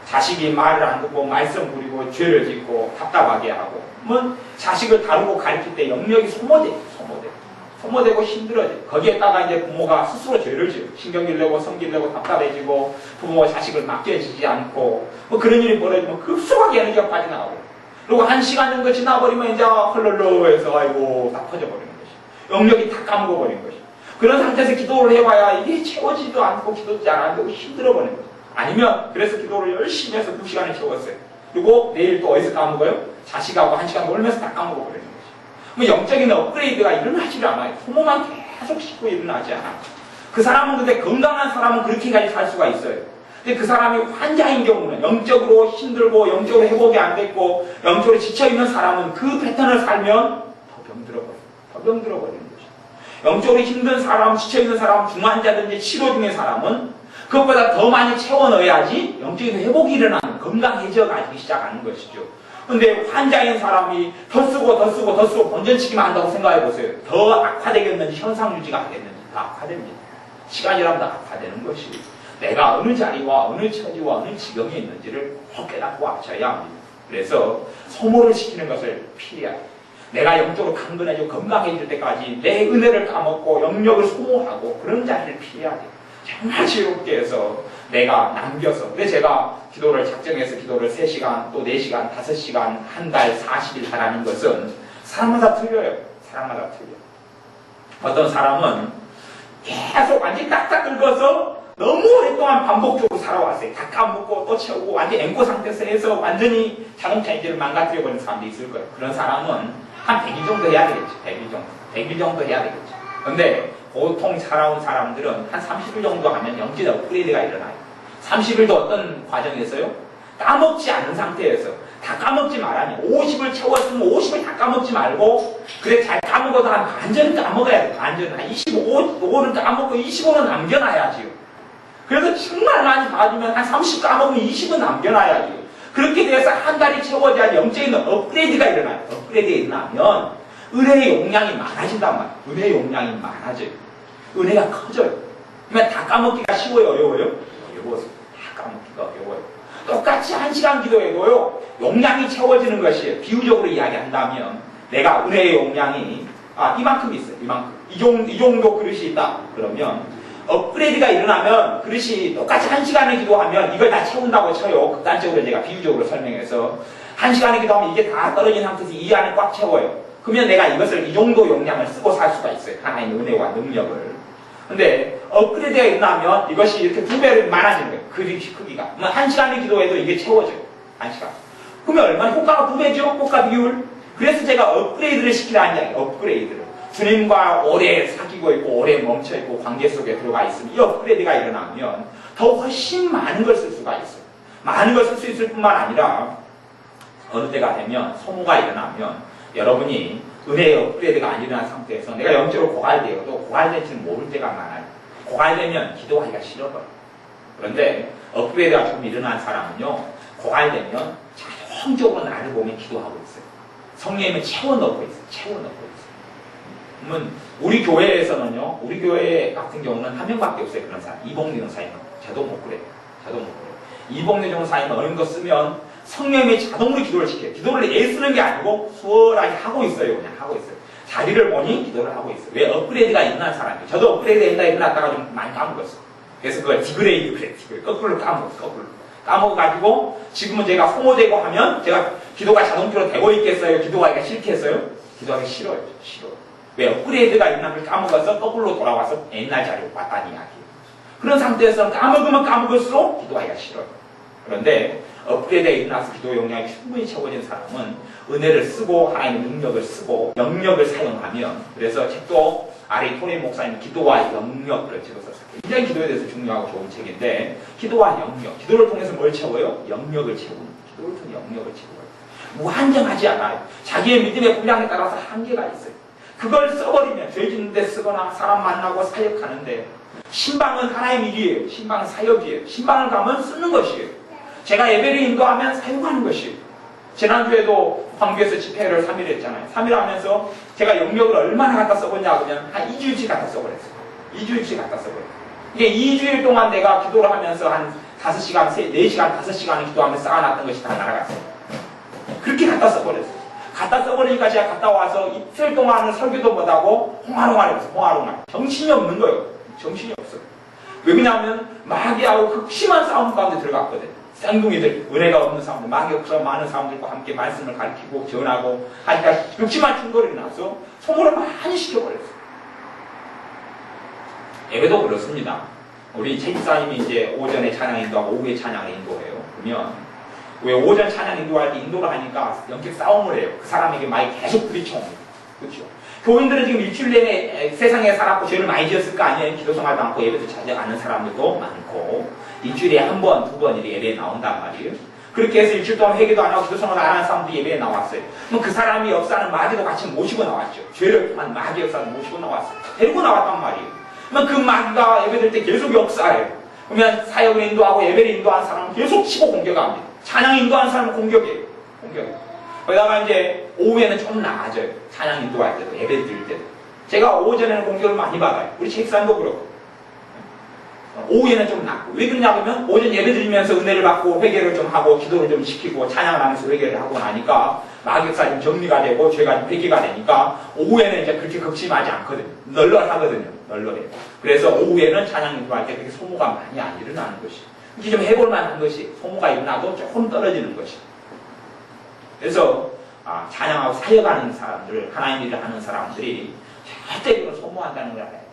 자식이 말을 안 듣고 말썽 부리고 죄를 짓고 답답하게 하고 자식을 다루고 가르칠 때 영역이 소모되고 힘들어져요. 거기에다가 이제 부모가 스스로 죄를 지어요. 신경질 내고 성질 내고 답답해지고 부모가 자식을 맡겨지지 않고 그런 일이 벌어지면 급속하게 에너지가 빠져나가고 그리고 1시간 정도 지나버리면 이제 헐렁헐렁해서 아이고 다 퍼져버리는 것이 영역이 다 까먹어버린 것이 그런 상태에서 기도를 해봐야 이게 채워지지도 않고 기도도 잘 안 되고 힘들어버리는 거죠. 아니면 그래서 기도를 열심히 해서 2시간을 채웠어요. 그리고 내일 또 어디서 까먹어요? 자식하고 1시간 놀면서 다 까먹어버리는 거죠. 영적인 업그레이드가 일어나지 않아요. 소모만 계속 싣고 일어나지 않아요. 그 사람은 근데 건강한 사람은 그렇게까지 살 수가 있어요. 근데 그 사람이 환자인 경우는 영적으로 힘들고 영적으로 회복이 안 됐고 영적으로 지쳐있는 사람은 그 패턴을 살면 더 병들어버리는 거죠. 영적으로 힘든 사람, 지쳐있는 사람, 중환자든지 치료 중인 사람은 그것보다 더 많이 채워 넣어야지 영적인 회복이 일어나는 건강해져 가기 시작하는 것이죠. 근데 환자인 사람이 더 쓰고 본전치기만 한다고 생각해 보세요. 더 악화되겠는지 현상 유지가 안 됐는지 더 악화됩니다. 시간이라면 더 악화되는 것이 내가 어느 자리와 어느 처지와 어느 지경에 있는지를 꼭 깨닫고 아셔야 합니다. 그래서 소모를 시키는 것을 피해야 돼요. 내가 영적으로 강건해지고 건강해질 때까지 내 은혜를 까먹고 영역을 소모하고 그런 자리를 피해야 돼요. 정말 지혜롭게 해서 내가 남겨서 근데 제가 기도를 작정해서 기도를 3시간 또 4시간 5시간 한 달 40일 하라는 것은 사람마다 틀려요. 어떤 사람은 계속 완전히 딱딱 긁어서 너무 오랫동안 반복적으로 살아왔어요. 다 까먹고 또 채우고 완전 앵꼬 상태에서 해서 완전히 자동차 인지를 망가뜨려버리는 사람도 있을 거예요. 그런 사람은 한 100일 정도 해야 되겠죠. 100일 정도 해야 되겠죠. 근데 보통 살아온 사람들은 한 30일 정도 하면 영적 업그레이드가 일어나요. 30일도 어떤 과정에서요? 까먹지 않은 상태에서 다 까먹지 말아요. 50을 채웠으면 50을 다 까먹지 말고 그래 잘 까먹어도 한 반전은 까먹어야 돼요. 반전은 한 25는 까먹고 25는 남겨놔야지요. 그래서 정말 많이 봐주면 한 30 까먹으면 20은 남겨놔야지요. 그렇게 돼서 한 달이 채워져야 영적인 업그레이드가 일어나요. 업그레이드가 일어나면 은혜의 용량이 많아진단 말이에요. 은혜의 용량이 많아져요. 은혜가 커져요. 그러면 다 까먹기가 쉬워요? 어려워요? 어려워서 다 까먹기가 어려워요. 똑같이 1시간 기도해도요. 용량이 채워지는 것이에요. 비유적으로 이야기한다면 내가 은혜의 용량이 이만큼 있어요. 이 정도 그릇이 있다. 그러면 업그레이드가 일어나면 그릇이 똑같이 1시간을 기도하면 이걸 다 채운다고 쳐요. 극단적으로 제가 비유적으로 설명해서 1시간을 기도하면 이게 다 떨어진 상태에서 이 안에 꽉 채워요. 그러면 내가 이것을 이 정도 용량을 쓰고 살 수가 있어요. 하나의 은혜와 능력을. 근데 업그레이드가 일어나면 이것이 이렇게 2배로 많아지는 거예요. 그릇이 크기가. 1시간을 기도해도 이게 채워져요. 1시간. 그러면 얼마나 효과가 2배죠? 효과 비율. 그래서 제가 업그레이드를 시키라는 이야기예요. 업그레이드를. 주님과 오래 사귀고 있고 오래 멈춰있고 관계 속에 들어가 있으면 이 업그레이드가 일어나면 더 훨씬 많은 걸 쓸 수가 있어요. 많은 걸 쓸 수 있을 뿐만 아니라 어느 때가 되면 소모가 일어나면 여러분이 은혜의 업그레이드가 안 일어난 상태에서 내가 영적으로 고갈되어도 고갈될지는 모를 때가 많아요. 고갈되면 기도하기가 싫어버려요. 그런데 업그레이드가 좀 일어난 사람은요. 고갈되면 자동적으로 나를 보면 기도하고 있어요. 성령님은 채워넣고 있어요. 그러면 우리 교회에서는요. 우리 교회 같은 경우는 한 명밖에 없어요. 그런 사람. 이봉리 전사님은. 저도 못 그래요. 이봉리 전사님은 어느 거 쓰면 성령님이 자동으로 기도를 시켜요. 기도를 애쓰는 게 아니고 수월하게 하고 있어요. 그냥 하고 있어요. 자리를 보니 기도를 하고 있어요. 왜? 업그레이드가 일어난 사람이에요. 저도 업그레이드가 옛날에 일어났다가 좀 많이 까먹었어요. 그래서 그걸 디그레이드 그래. 거꾸로 까먹었어요. 까먹어가지고 지금은 제가 소모되고 하면 제가 기도가 자동적으로 되고 있겠어요? 기도하기가 싫겠어요? 기도하기 싫어요. 왜? 업그레이드가 일어난 걸 까먹어서 거꾸로 돌아와서 옛날 자리로 왔다는 이야기예요. 그런 상태에서는 까먹으면 까먹을수록 기도하기가 싫어요. 그런데 업그레이드에 일어나서 기도 역량이 충분히 채워진 사람은 은혜를 쓰고 하나님의 능력을 쓰고 영역을 사용하면, 그래서 책도 아래 토니 목사님 기도와 영역을 적어서 굉장히 기도에 대해서 중요하고 좋은 책인데, 기도와 영역, 기도를 통해서 뭘 채워요? 영역을 채우는, 기도를 통해 영역을 채워요. 무한정하지 않아요. 자기의 믿음의 분량에 따라서 한계가 있어요. 그걸 써버리면 죄 짓는 데 쓰거나 사람 만나고 사역하는데, 신방은 하나의 일이에요. 신방은 사역이에요. 신방을 가면 쓰는 것이에요. 제가 예배를 인도하면 사용하는 것이에요. 지난주에도 광주에서 집회를 3일 했잖아요. 3일 하면서 제가 영역을 얼마나 갖다 써봤냐 그러면 한 2주일치 갖다 써버렸어요. 2주일치 갖다 써버렸어요. 이게 2주일 동안 내가 기도를 하면서 한 5시간, 4시간, 5시간을 기도하면서 쌓아놨던 것이 다 날아갔어요. 그렇게 갖다 써버렸어요. 갖다 써버리니까 제가 갔다 와서 이틀 동안은 설교도 못하고 홍아롱하면서 홍아롱할. 정신이 없는 거예요. 정신이 없어요. 왜 그러냐면 마귀하고 극심한 싸움 가운데 들어갔거든요. 쌍둥이들, 은혜가 없는 사람들, 마귀 없어 많은 사람들과 함께 말씀을 가르치고 전하고 하니까 극심한 충돌이 나서 소모를 많이 시켜버렸어요. 예배도 그렇습니다. 우리 책임사님이 이제 오전에 찬양 인도하고 오후에 찬양을 인도해요. 그러면 왜 오전 찬양 인도할 때 인도를 하니까 영적 싸움을 해요. 그 사람에게 많이 계속 부딪혀옵니다. 그렇죠? 교인들은 지금 일주일 내내 세상에 살았고 죄를 많이 지었을 거 아니에요. 기도생활도 않고 예배도 자주 안 하는 사람들도 많고 일주일에 한 번, 두 번 이렇게 예배에 나온단 말이에요. 그렇게 해서 일주일 동안 회개도 안 하고 기도생활도 안 하는 사람도 예배에 나왔어요. 그럼 그 사람이 역사는 마귀도 같이 모시고 나왔죠. 죄를 통한 마귀 역사를 모시고 나왔어요. 데리고 나왔단 말이에요. 그러면 그 마귀가 예배될 때 계속 역사해요. 그러면 사역을 인도하고 예배를 인도한 사람은 계속 치고 공격합니다. 찬양 인도하는 사람은 공격이에요. 공격이에요. 그러다가 이제 오후에는 좀 나아져요. 찬양 인도할 때도, 예배 드릴 때도. 제가 오전에는 공격을 많이 받아요. 우리 책사님도 그렇고. 오후에는 좀 낫고. 왜 그러냐 그러면 오전 예배 드리면서 은혜를 받고 회개를 좀 하고 기도를 좀 시키고 찬양을 하면서 회개를 하고 나니까 마귀가 좀 정리가 되고 죄가 좀 회개가 되니까 오후에는 이제 그렇게 극심하지 않거든요. 널널하거든요. 널널해요. 그래서 오후에는 찬양 인도할 때 그렇게 소모가 많이 안 일어나는 것이. 이게 좀 해볼 만한 것이 소모가 일어나도 조금 떨어지는 것이. 그래서 찬양하고 사역하는 사람들, 하나님 일을 하는 사람들이 절대 그걸 소모한다는 걸 알아야 돼.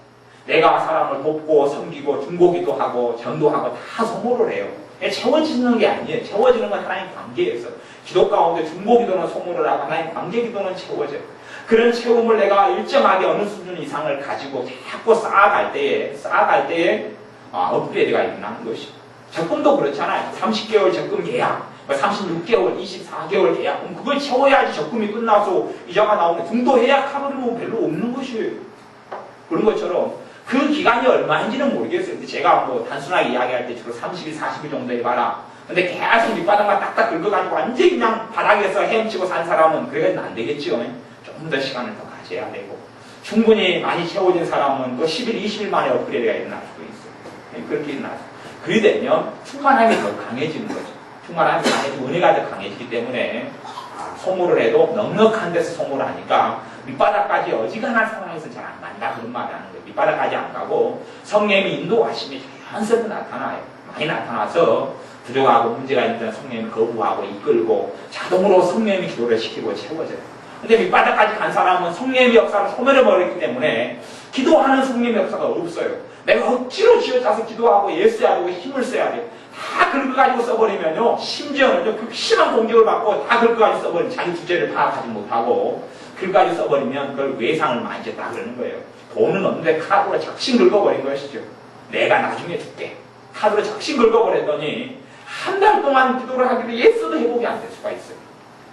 내가 사람을 돕고 섬기고 중보기도 하고 전도하고 다 소모를 해요. 채워지는 게 아니에요. 채워지는 건 하나님 관계에서. 기도 가운데 중보기도는 소모를 하고 하나님 관계기도는 채워져요. 그런 채움을 내가 일정하게 어느 수준 이상을 가지고 자꾸 쌓아갈 때에 업그레이드가 일어나는 것이죠. 적금도 그렇잖아요. 30개월 적금 계약, 36개월, 24개월 계약. 그럼 그걸 채워야지 적금이 끝나서 이자가 나오는데 중도해야 카드는 별로 없는 것이에요. 그런 것처럼 그 기간이 얼마인지는 모르겠어요. 근데 제가 뭐 단순하게 이야기할 때 주로 30일, 40일 정도 해봐라. 근데 계속 밑바닥만 딱딱 긁어가지고 완전히 그냥 바닥에서 헤엄치고 산 사람은 그래가지고 안 되겠죠. 조금 더 시간을 더 가져야 되고. 충분히 많이 채워진 사람은 또 10일, 20일 만에 업그레이드가 일어날 수도 있어요. 그렇게 일어나서. 그리 되면 충만함이 더 강해지는 거죠. 충만함이 강해지고 은혜가 더 강해지기 때문에 소모를 해도 넉넉한 데서 소모를 하니까 밑바닥까지 어지간한 상황에서 잘 안 간다 그런 말을 하는 거예요. 밑바닥까지 안 가고 성령님이 인도하심이 자연스럽게 나타나요. 많이 나타나서 부족하고 문제가 있는 성령님이 거부하고 이끌고 자동으로 성령님이 기도를 시키고 채워져요. 근데 밑바닥까지 간 사람은 성령님의 역사를 소멸해버렸기 때문에 기도하는 성령님의 역사가 없어요. 내가 억지로 쥐어짜서 기도하고 예써야 되고 힘을 써야 돼요. 다 긁어가지고 써버리면요. 심지어는 좀 극심한 공격을 받고 다 긁어가지고 써버리면 자기 주제를 파악하지 못하고 긁어가지고 써버리면 그걸 외상을 많이 줬다 그러는 거예요. 돈은 없는데 카드로 적신 긁어버린 것이죠. 내가 나중에 줄게. 카드로 적신 긁어버렸더니 한 달 동안 기도를 하기도 예써도 회복이 안 될 수가 있어요.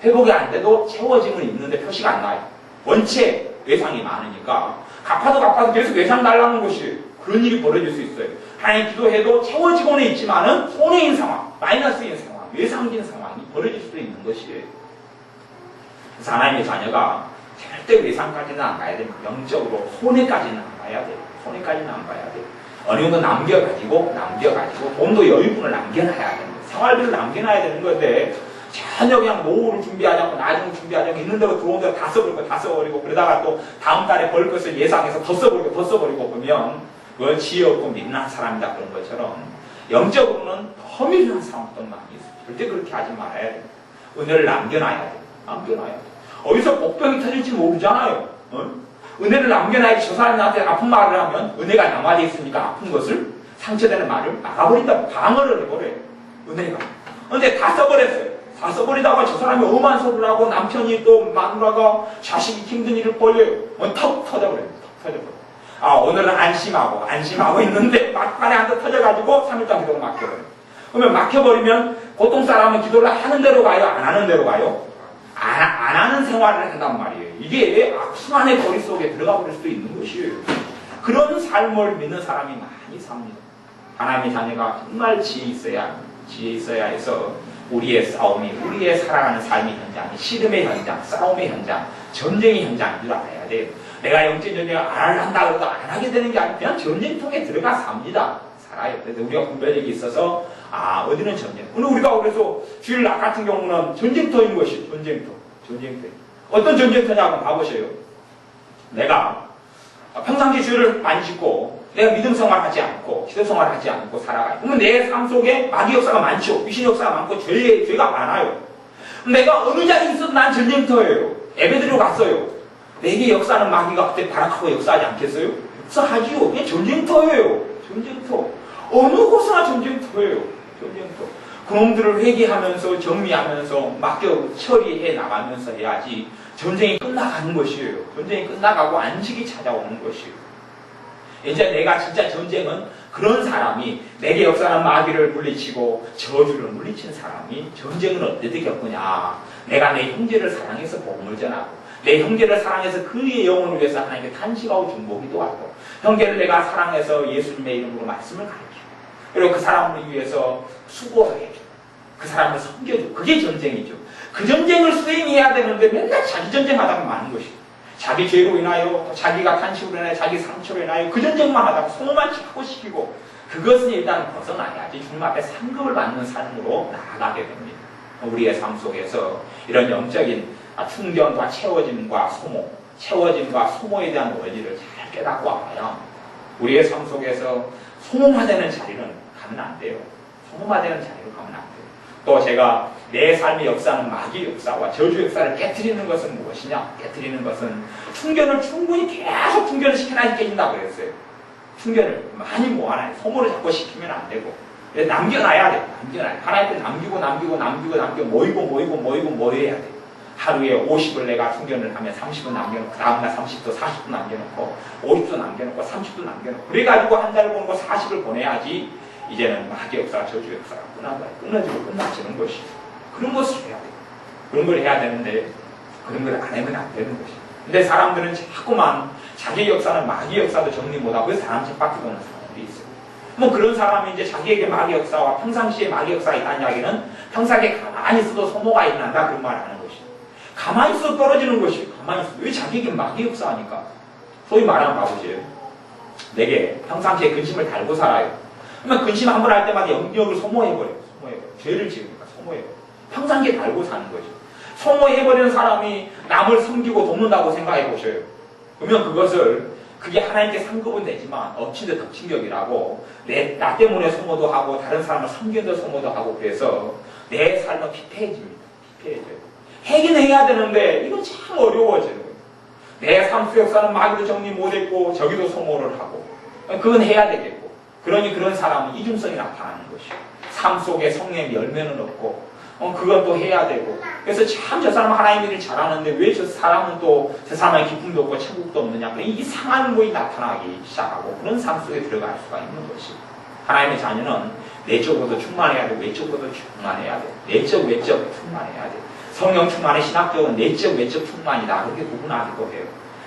회복이 안 돼도 채워짐은 있는데 표시가 안 나요. 원체 외상이 많으니까 갚아도 계속 외상 달라는 것이 그런 일이 벌어질 수 있어요. 하나님 기도해도 채워지고는 있지만은 손해인 상황, 마이너스인 상황, 외상진 상황이 벌어질 수도 있는 것이에요. 그래서 하나님의 자녀가 절대 외상까지는 안 가야 됩니다. 영적으로 손해까지는 안 가야 돼요. 손해까지는 안 가야 돼요. 어느 정도 남겨가지고 돈도 여유분을 남겨놔야 됩니다. 생활비를 남겨놔야 되는 건데 전혀 그냥 노후를 준비하지 않고 나중을 준비하지 않고 있는 대로 들어온 대로 다 써버리고 그러다가 또 다음 달에 벌 것을 예상해서 더 써버리고 보면 그건 지혜 없고 미련한 사람이다 그런 것처럼 영적으로는 더 미련한 사람도 많이 있어요. 절대 그렇게 하지 말아야 돼요. 은혜를 남겨놔야 돼요. 남겨놔야 돼요. 어디서 복병이 터질지 모르잖아요. 은혜를 남겨놔야지. 저 사람이 나한테 아픈 말을 하면 은혜가 남아져 있으니까 아픈 것을 상처되는 말을 막아버린다. 방어를 해버려요. 은혜가. 근데 다 써버렸어요. 다 써버리다가 저 사람이 엄한 소리를 하고 남편이 또 마누라가 자식이 힘든 일을 벌려요. 턱 터져버려요. 턱 터져버려요. 오늘은 안심하고 있는데 막판에 한 대 터져가지고 3일간 기도를 막혀버려요. 그러면 막혀버리면 보통 사람은 기도를 하는 대로 가요? 안 하는 대로 가요? 안 하는 생활을 한단 말이에요. 이게 악순환의 거리 속에 들어가 버릴 수도 있는 것이에요. 그런 삶을 믿는 사람이 많이 삽니다. 하나님의 자녀가 정말 지혜 있어야 해서 우리의 싸움이, 우리의 살아가는 삶의 현장이 씨름의 현장, 싸움의 현장, 전쟁의 현장인 줄 알아야 돼요. 내가 영적 전쟁을 안 한다고 해도 안 하게 되는 게 아니라 그냥 전쟁통에 들어가 삽니다. 살아요. 그래서 우리가 분별력이 있어서 어디는 전쟁. 오늘 우리가 그래서 주일날 같은 경우는 전쟁터인 것이 전쟁터. 어떤 전쟁터냐 한번 봐보세요. 내가 평상시 주일을 많이 짓고 내가 믿음 생활하지 않고 기도 생활하지 않고 살아가요. 그러면 내 삶 속에 마귀 역사가 많죠. 귀신 역사가 많고 죄가 많아요. 내가 어느 자리에 있어도 난 전쟁터예요. 예배드리러 갔어요. 내게 역사는 마귀가 그때 발악하고 역사하지 않겠어요? 역사하지요. 그게 전쟁터예요. 전쟁터. 어느 곳이나 전쟁터예요. 전쟁터. 그놈들을 회개하면서 정리하면서 맡겨 처리해 나가면서 해야지 전쟁이 끝나가는 것이에요. 전쟁이 끝나가고 안식이 찾아오는 것이에요. 이제 내가 진짜 전쟁은 그런 사람이 내게 역사하는 마귀를 물리치고 저주를 물리친 사람이 전쟁을 어떻게 겪느냐. 내가 내 형제를 사랑해서 복음을 전하고 내 형제를 사랑해서 그의 영혼을 위해서 하나님께 탄식하고 중보기도 하고 형제를 내가 사랑해서 예수님의 이름으로 말씀을 가르치고 그리고 그 사람을 위해서 수고를 해주고 그 사람을 섬겨주고 그게 전쟁이죠. 그 전쟁을 수행해야 되는데 맨날 자기 전쟁하다가 많은 것이에요. 자기 죄로 인하여 자기가 탄식으로 인하여 자기 상처로 인하여 그 전쟁만 하다가 소모만 자꾸 시키고 그것은 일단 벗어나야지 주님 앞에 상급을 받는 삶으로 나아가게 됩니다. 우리의 삶 속에서 이런 영적인 충전과 채워짐과 소모에 대한 원리를 잘 깨닫고 와야 우리의 삶 속에서 소모화되는 자리는 가면 안 돼요. 소모화되는 자리로 가면 안 돼요. 또 제가 내 삶의 역사는 마귀 역사와 저주 역사를 깨트리는 것은 무엇이냐? 깨트리는 것은 충전을 충분히 계속 충전을 시켜놔야 깨진다고 그랬어요. 충전을 많이 모아놔요. 소모를 자꾸 시키면 안 되고 남겨놔야 돼요. 하나님께 남기고 모여야 돼요. 하루에 50을 내가 충전을 하면 30분 남겨놓고 다음날 30도 40분 남겨놓고 50도 남겨놓고 30도 남겨놓고 그래가지고 한 달 보내고 40을 보내야지 이제는 마귀 역사가 저주 역사가 끝나지는 것이 그런 것을 해야 돼요. 그런 걸 해야 되는데 그런 걸 안 하면 안 되는 것이. 근데 사람들은 자꾸만 자기 역사는 마귀 역사도 정리 못하고 그래서 사람 책밖에 보는 사람들이 있어요. 뭐 그런 사람이 이제 자기에게 마귀 역사와 평상시에 마귀 역사가 있다는 이야기는 평상시에 가만히 있어도 소모가 일어난다 그런 말을 하는 것이. 가만히 있어도 떨어지는 것이 가만히 있어도 왜 자기에게 마귀 역사하니까? 소위 말하면 봐보세요. 내게 평상시에 근심을 달고 살아요. 그러면 근심 한 번 할 때마다 영역을 소모해버려요. 죄를 지으니까 소모해버려요. 평상시에 달고 사는 거죠. 소모해버리는 사람이 남을 섬기고 돕는다고 생각해보셔요. 그러면 그게 하나님께 상급은 되지만 엎친 데 덮친 격이라고 나 때문에 소모도 하고 다른 사람을 섬기는 데 소모도 하고 그래서 내 삶은 피폐해집니다. 피폐해져요. 해긴 해야 되는데 이건 참 어려워져요. 내 삶 속 역사는 마귀도 정리 못했고 저기도 소모를 하고 그건 해야 되겠고 그러니 그런 사람은 이중성이 나타나는 것이에요. 삶 속에 성령의 열매는 없고 그건 또 해야 되고 그래서 참 저 사람은 하나님 일을 잘하는데 왜 저 사람은 또 저 사람의 기쁨도 없고 천국도 없느냐 그런 이상한 것이 나타나기 시작하고 그런 삶 속에 들어갈 수가 있는 것이에요. 하나님의 자녀는 내적으로도 충만해야 되고 외적으로도 충만해야 돼요. 내적 외적 충만해야 돼요. 성령 충만의 신학적은 내적 외적 충만이다 그렇게 구분하기도 해요.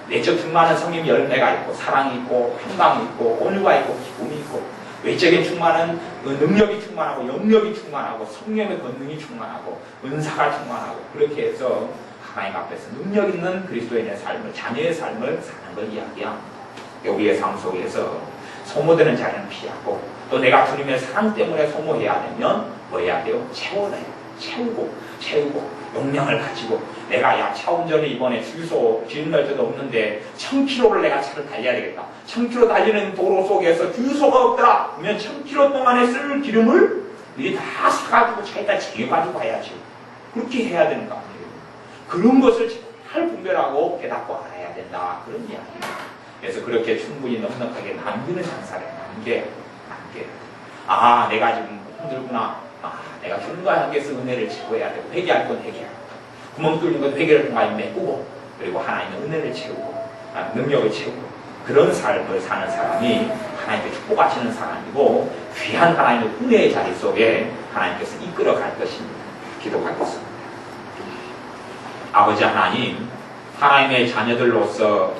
내적 충만은 성령의 열매가 있고 사랑이 있고 평강이 있고 온유가 있고 기쁨이 있고 외적인 충만은 능력이 충만하고 영력이 충만하고 성령의 권능이 충만하고 은사가 충만하고 그렇게 해서 하나님 앞에서 능력 있는 그리스도인의 삶을 자녀의 삶을 사는 걸 이야기합니다. 우리의 삶 속에서 소모되는 자리는 피하고 또 내가 주님의 사랑 때문에 소모해야 되면 뭐 해야 돼요? 채우고 용량을 가지고 내가 차 운전을 이번에 주유소 주유할 때도 없는데 1000km를 내가 차를 달려야 되겠다. 1000km 달리는 도로 속에서 주유소가 없더라. 그러면 1000km 동안에 쓸 기름을 미리 다 사가지고 차에다 쟁여가지고 가야지. 그렇게 해야 되는 거 아니에요. 그런 것을 잘 분별하고 깨닫고 알아야 된다. 그런 이야기입니다. 그래서 그렇게 충분히 넉넉하게 남기는 장사를 남는 게 안 함께. 아, 내가 지금 힘들구나. 아, 내가 주님과 함께서 은혜를 채워야 되고, 회개할 건 회개하고, 구멍 뚫린 건 회개를 통하여 메꾸고, 그리고 하나님의 은혜를 채우고, 능력을 채우고, 그런 삶을 사는 사람이 하나님께 축복하시는 사람이고, 귀한 하나님의 은혜의 자리 속에 하나님께서 이끌어갈 것입니다. 기도하겠습니다. 아버지 하나님, 하나님의 자녀들로서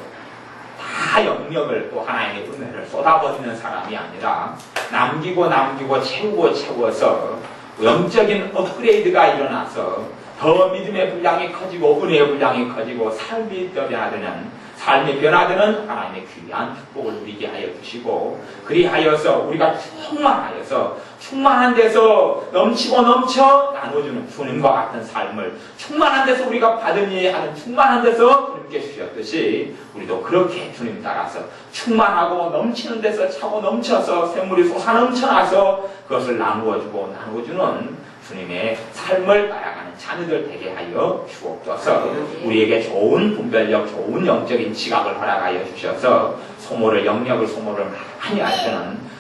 다 영역을 또 하나님의 은혜를 쏟아버리는 사람이 아니라 남기고 채우고 채워서 영적인 업그레이드가 일어나서 더 믿음의 분량이 커지고 은혜의 분량이 커지고 삶이 변화되는 하나님의 귀한 축복을 누리게 하여 주시고, 그리하여서 우리가 충만한 데서 넘치고 넘쳐 나눠주는 주님과 같은 삶을, 충만한 데서 우리가 받으니 하는 충만한 데서 주님께 주셨듯이 우리도 그렇게 주님 따라서 충만하고 넘치는 데서 차고 넘쳐서 샘물이 솟아넘쳐나서 그것을 나누어주는 주님의 삶을 따라가는 자녀들 되게 하여 주옵소서. 우리에게 좋은 분별력, 좋은 영적인 지각을 허락하여 주셔서 영역을 소모를 많이 하시는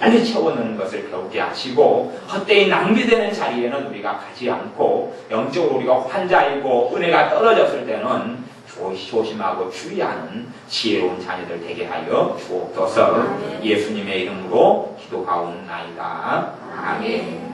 빨리 채워넣는 것을 배우게 하시고, 헛되이 낭비되는 자리에는 우리가 가지 않고, 영적으로 우리가 환자이고 은혜가 떨어졌을 때는 조심하고 주의하는 지혜로운 자녀들 되게 하여 주옵소서. 예수님의 이름으로 기도하옵나이다. 아멘.